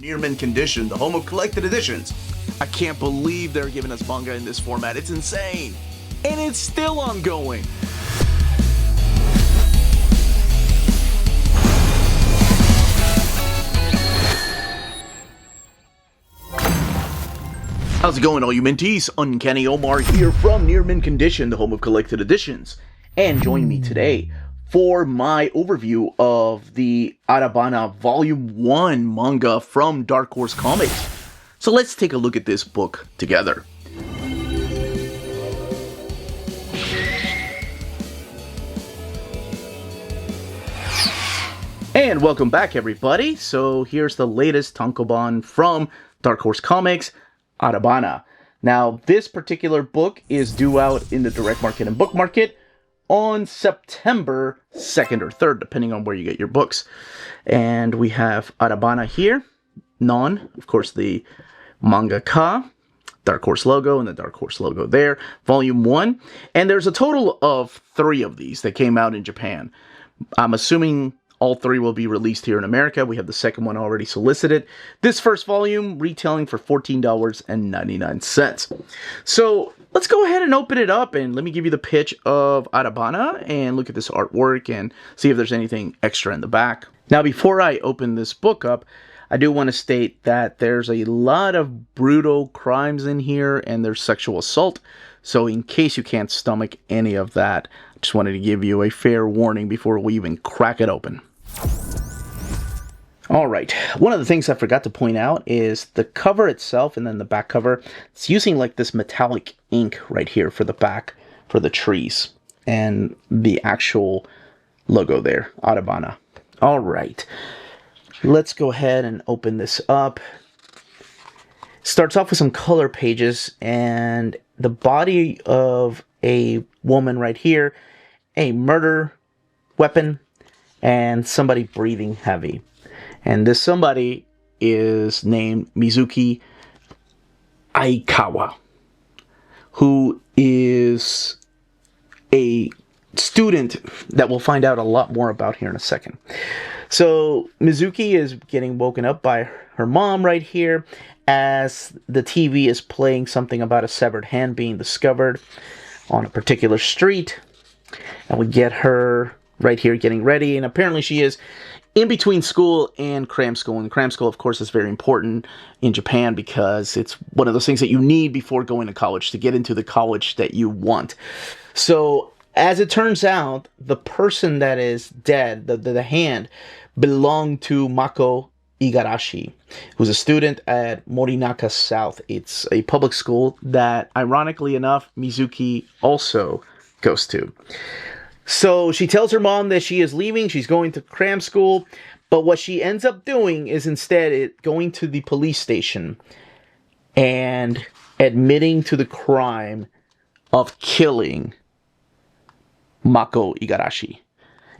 Near mint condition, the home of collected editions. I can't believe they're giving us manga in this format. It's insane. And it's still ongoing. How's it going, all you minties? Uncanny Omar here from Near Mint Condition, the home of collected editions. And join me today for my overview of the Adabana Volume 1 manga from Dark Horse Comics. So let's take a look at this book together. And welcome back, everybody. So here's the latest tankobon from Dark Horse Comics, Adabana. Now, this particular book is due out in the direct market and book market on September 2nd or 3rd, depending on where you get your books. And we have Adabana here, Non, of course, the mangaka, Dark Horse logo, and the Dark Horse logo there, Volume 1. And there's a total of 3 of these that came out in Japan. I'm assuming all 3 will be released here in America. We have the second one already solicited. This first volume retailing for $14.99. So let's go ahead and open it up and let me give you the pitch of Adabana and look at this artwork and see if there's anything extra in the back. Now, before I open this book up, I do want to state that there's a lot of brutal crimes in here and there's sexual assault. So in case you can't stomach any of that, I just wanted to give you a fair warning before we even crack it open. Alright, one of the things I forgot to point out is the cover itself and then the back cover. It's using like this metallic ink right here for the back, for the trees, and the actual logo there, Adabana. Alright, let's go ahead and open this up. Starts off with some color pages and the body of a woman right here, a murder weapon, and somebody breathing heavy. And this somebody is named Mizuki Aikawa, who is a student that we'll find out a lot more about here in a second. So Mizuki is getting woken up by her mom right here as the TV is playing something about a severed hand being discovered on a particular street. And we get her right here getting ready, and apparently she is in between school and cram school. And cram school, of course, is very important in Japan because it's one of those things that you need before going to college to get into the college that you want. So, as it turns out, the person that is dead, the hand, belonged to Mako Igarashi, who's a student at Morinaka South. It's a public school that, ironically enough, Mizuki also goes to. So she tells her mom that she is leaving, she's going to cram school, but what she ends up doing is instead going to the police station and admitting to the crime of killing Mako Igarashi.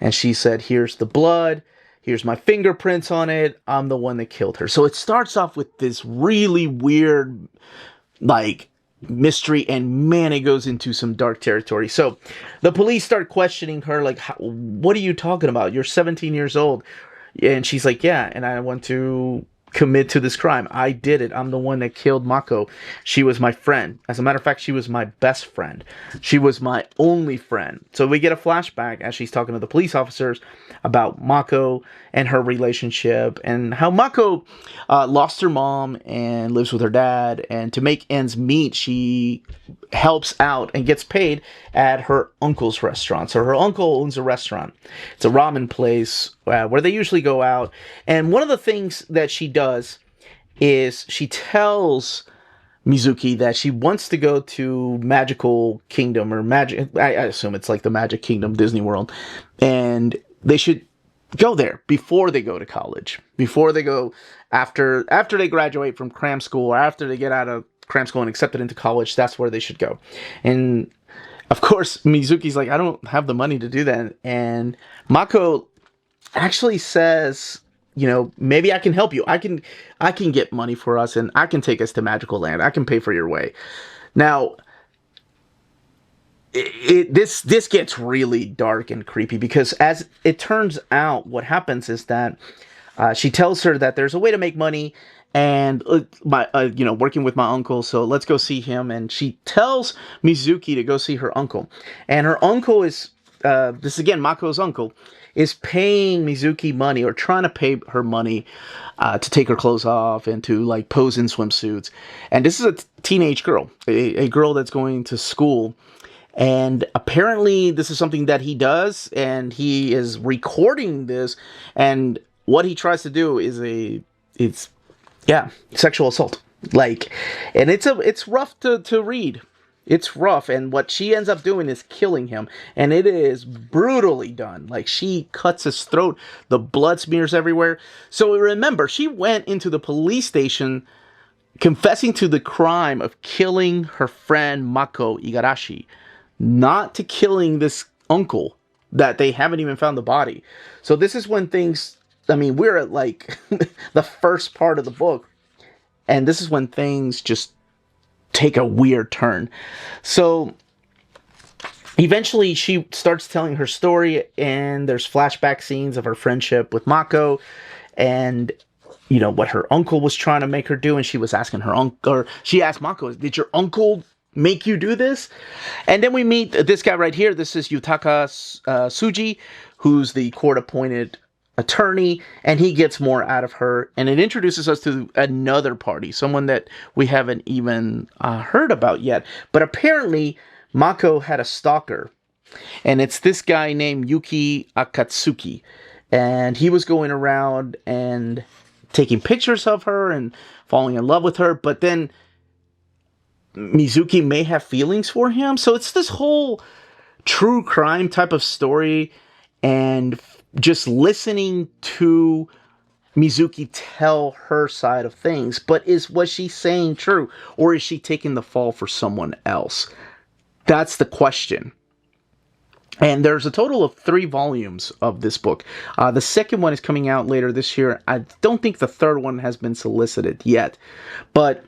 And she said, here's the blood, here's my fingerprints on it, I'm the one that killed her. So it starts off with this really weird, like, mystery, and man, it goes into some dark territory. So the police start questioning her, like, what are you talking about? You're 17 years old. And she's like, yeah, and I want to commit to this crime. I did it. I'm the one that killed Mako. She was my friend. As a matter of fact, she was my best friend. She was my only friend. So we get a flashback as she's talking to the police officers about Mako and her relationship and how Mako lost her mom and lives with her dad. And to make ends meet, she helps out and gets paid at her uncle's restaurant. So her uncle owns a restaurant. It's a ramen place where they usually go out. And one of the things that she does is she tells Mizuki that she wants to go to Magical Kingdom, or Magic, I assume it's like the Magic Kingdom, Disney World, and they should go there before they go to college, before they go, after they graduate from cram school, or after they get out of cram school and accepted into college, that's where they should go. And of course, Mizuki's like, I don't have the money to do that. And Mako actually says, you know, maybe I can help you. I can get money for us, and I can take us to Magical Land. I can pay for your way. Now, this gets really dark and creepy because, as it turns out, what happens is that She tells her that there's a way to make money, and working with my uncle, so let's go see him. And she tells Mizuki to go see her uncle, and her uncle is this is again Mako's uncle is paying Mizuki money, or trying to pay her money to take her clothes off and to like pose in swimsuits. And this is a teenage girl, a girl that's going to school. And apparently this is something that he does, and he is recording this, and what he tries to do is sexual assault. Like, and it's rough to read. It's rough, and what she ends up doing is killing him, and it is brutally done. Like, she cuts his throat, the blood smears everywhere. So remember, she went into the police station confessing to the crime of killing her friend Mako Igarashi, not to killing this uncle that they haven't even found the body. So this is when things, I mean, we're at like the first part of the book, and this is when things just take a weird turn. So eventually she starts telling her story, and there's flashback scenes of her friendship with Mako, and you know what her uncle was trying to make her do. And she was asking her uncle, or she asked Mako, did your uncle make you do this? And then we meet this guy right here. This is Yutaka Tsuji, who's the court-appointed attorney, and he gets more out of her, and it introduces us to another party, someone that we haven't even heard about yet. But apparently Mako had a stalker, and it's this guy named Yuki Akatsuki, and he was going around and taking pictures of her and falling in love with her. But then Mizuki may have feelings for him, so it's this whole true crime type of story, and just listening to Mizuki tell her side of things. But was she saying true, or is she taking the fall for someone else? That's the question. And there's a total of 3 volumes of this book. The second one is coming out later this year. I don't think the third one has been solicited yet, but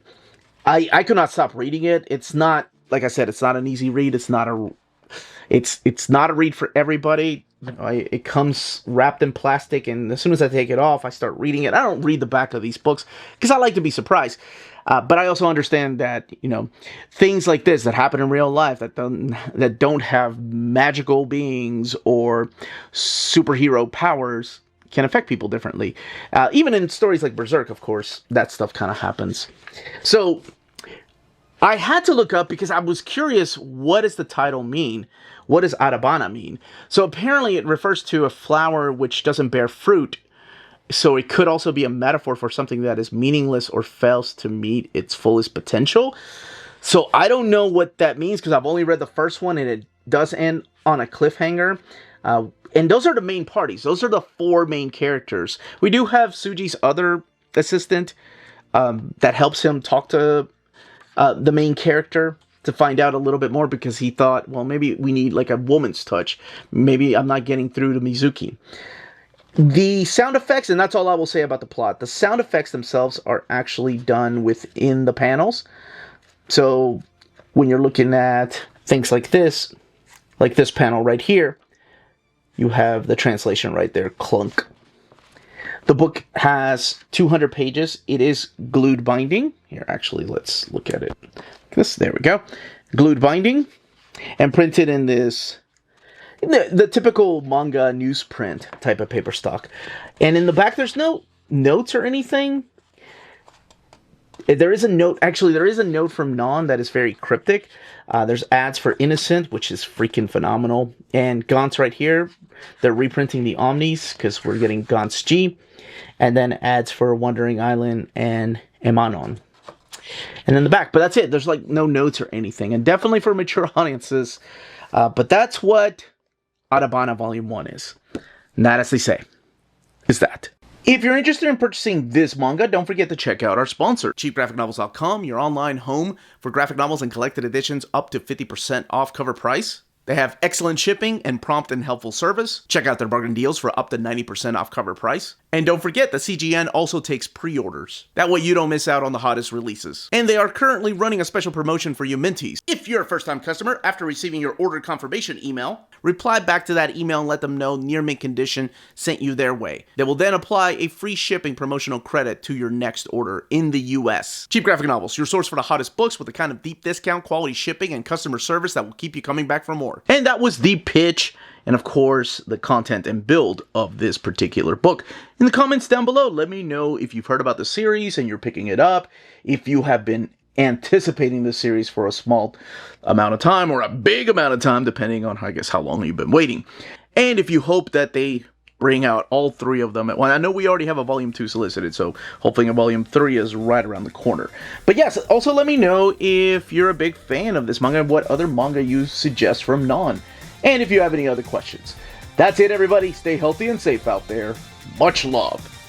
I could not stop reading it. It's not, like I said, it's not an easy read. It's not a read for everybody. You know, it comes wrapped in plastic, and as soon as I take it off, I start reading it. I don't read the back of these books because I like to be surprised. But I also understand that, you know, things like this that happen in real life that don't have magical beings or superhero powers can affect people differently. Even in stories like Berserk, of course, that stuff kind of happens. So I had to look up because I was curious, what does the title mean? What does Adabana mean? So apparently it refers to a flower which doesn't bear fruit. So it could also be a metaphor for something that is meaningless or fails to meet its fullest potential. So I don't know what that means because I've only read the first one, and it does end on a cliffhanger. And those are the main parties. Those are the 4 main characters. We do have Tsuji's other assistant that helps him talk to the main character to find out a little bit more, because he thought, well, maybe we need like a woman's touch. Maybe I'm not getting through to Mizuki. The sound effects, and that's all I will say about the plot, the sound effects themselves are actually done within the panels. So when you're looking at things like this panel right here, you have the translation right there, clunk. The book has 200 pages. It is glued binding. Here, actually, let's look at it. There we go. Glued binding, and printed in this, the typical manga newsprint type of paper stock. And in the back, there's no notes or anything. There is a note, actually, there is a note from Non that is very cryptic. There's ads for Innocent, which is freaking phenomenal. And Gantz right here, they're reprinting the Omnis, because we're getting Gantz G. And then ads for Wandering Island and Emanon. And in the back, but that's it. There's like no notes or anything. And definitely for mature audiences. But that's what Adabana Volume 1 is. And that, as they say, is that. If you're interested in purchasing this manga, don't forget to check out our sponsor, cheapgraphicnovels.com, your online home for graphic novels and collected editions up to 50% off cover price. They have excellent shipping and prompt and helpful service. Check out their bargain deals for up to 90% off cover price. And don't forget, the CGN also takes pre-orders. That way you don't miss out on the hottest releases. And they are currently running a special promotion for you Minties. If you're a first-time customer, after receiving your order confirmation email, reply back to that email and let them know Near Mint Condition sent you their way. They will then apply a free shipping promotional credit to your next order in the US. Cheap Graphic Novels, your source for the hottest books with the kind of deep discount, quality shipping, and customer service that will keep you coming back for more. And that was the pitch, and of course, the content and build of this particular book. In the comments down below, let me know if you've heard about the series and you're picking it up, if you have been anticipating the series for a small amount of time or a big amount of time, depending on, I guess, how long you've been waiting. And if you hope that they bring out all three of them at once. I know we already have a volume 2 solicited, so hopefully a volume 3 is right around the corner. But yes, also let me know if you're a big fan of this manga and what other manga you suggest from Non. And if you have any other questions. That's it, everybody. Stay healthy and safe out there. Much love.